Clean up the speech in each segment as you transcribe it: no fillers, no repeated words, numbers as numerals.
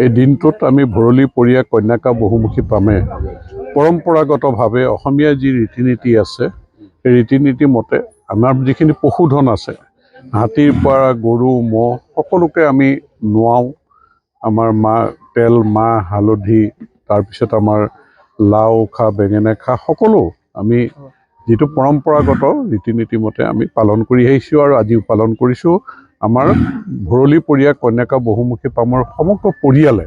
এই দিনটোত আমি ভৰলীপৰীয়া কন্যাকা বহুমুখী পামে পৰম্পৰাগতভাৱে অসমীয়া যি ৰীতি নীতি আছে সেই ৰীতি নীতি মতে আমাৰ যিখিনি পশুধন আছে হাতীৰ পৰা গৰু ম'হ সকলোকে আমি নোৱাওঁ আমাৰ তেল মাহ হালধি তাৰপিছত আমাৰ লাও খা বেঙেনা খা সকলো আমি যিটো পৰম্পৰাগত ৰীতি নীতি মতে আমি পালন কৰি আহিছোঁ আৰু আজিও পালন কৰিছোঁ। আমাৰ ভৰলীপৰীয়া কন্যাকা বহুমুখী পামৰ সমগ্ৰ পৰিয়ালে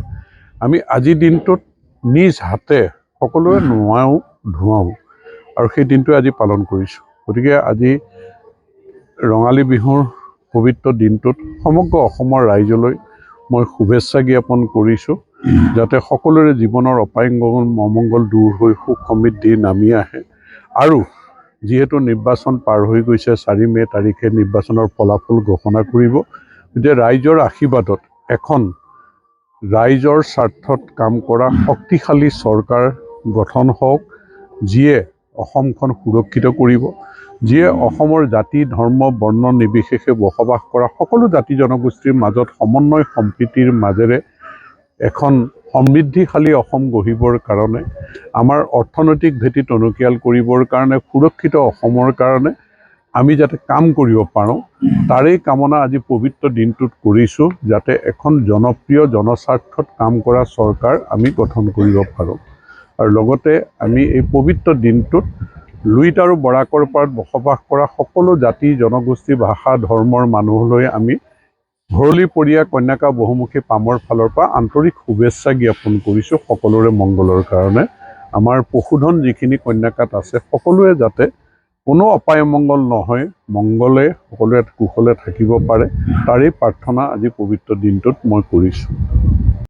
আমি আজিৰ দিনটোত নিজ হাতে সকলোৱে নোৱাওঁ ধুৱাওঁ আৰু সেই দিনটো আজি পালন কৰিছোঁ। গতিকে আজি ৰঙালী বিহুৰ পবিত্ৰ দিনটোত সমগ্ৰ অসমৰ ৰাইজলৈ মই শুভেচ্ছা জ্ঞাপন কৰিছোঁ, যাতে সকলোৰে জীৱনৰ অপায়মংগল অমংগল দূৰ হৈ সুখ সমৃদ্ধি নামি আহে। আৰু যিহেতু নিৰ্বাচন পাৰ হৈ গৈছে, 4 মে' তাৰিখে নিৰ্বাচনৰ ফলাফল ঘোষণা কৰিব, গতিকে ৰাইজৰ আশীৰ্বাদত এখন ৰাইজৰ স্বাৰ্থত কাম কৰা শক্তিশালী চৰকাৰ গঠন হওক, যিয়ে অসমখন সুৰক্ষিত কৰিব, যিয়ে অসমৰ জাতি ধৰ্ম বৰ্ণ নিৰ্বিশেষে বসবাস কৰা সকলো জাতি জনগোষ্ঠীৰ মাজত সমন্বয় সম্প্ৰীতিৰ মাজেৰে এখন সমৃদ্ধিশালী অসম গঢ়িবৰ কাৰণে, আমাৰ অৰ্থনৈতিক ভেটি টনকিয়াল কৰিবৰ কাৰণে, সুৰক্ষিত অসমৰ কাৰণে আমি যাতে কাম কৰিব পাৰোঁ, তাৰেই কামনা আজি পবিত্ৰ দিনটোত কৰিছোঁ, যাতে এখন জনপ্ৰিয় জনস্বাৰ্থত কাম কৰা চৰকাৰ আমি গঠন কৰিব পাৰোঁ। আৰু লগতে আমি এই পবিত্ৰ দিনটোত লুইত আৰু বৰাকৰ পাৰত বসবাস কৰা সকলো জাতি জনগোষ্ঠী ভাষা ধৰ্মৰ মানুহলৈ আমি ভৰলীপৰীয়া কন্যাকা বহুমুখী পামৰ ফালৰ পৰা আন্তৰিক শুভেচ্ছা জ্ঞাপন কৰিছোঁ সকলোৰে মংগলৰ কাৰণে। আমাৰ পশুধন যিখিনি কন্যাকাত আছে সকলোৱে যাতে কোনো অপায় মংগল নহয়, মংগলে সকলোৱে কুশলে থাকিব পাৰে, তাৰেই প্ৰাৰ্থনা আজি পবিত্ৰ দিনটোত মই কৰিছোঁ।